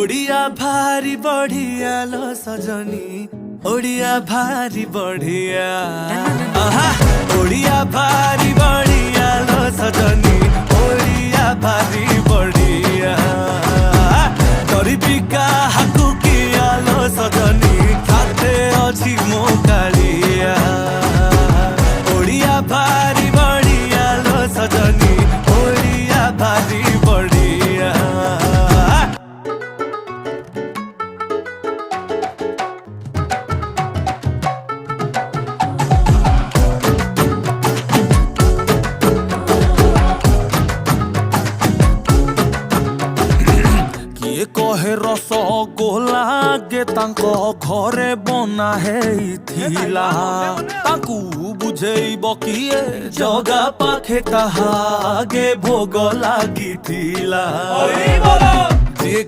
ओडिया भारी बढ़िया लो सजनी ओडिया भारी बढ़िया ओडिया भारी बढ़िया लो सजनी ओडिया भारी बढ़िया गरीबिका हाकु किया लो सजनी खाते अछि मो कालिया ओडिया भारी बढ़िया लो सजनी ओडिया भारी बढ़िया कहे रस गोला गे तांको घरे बना हेइथिला तांकु बुझेइब किए जगा पाखे ताहा गे भोग लागिथिला जे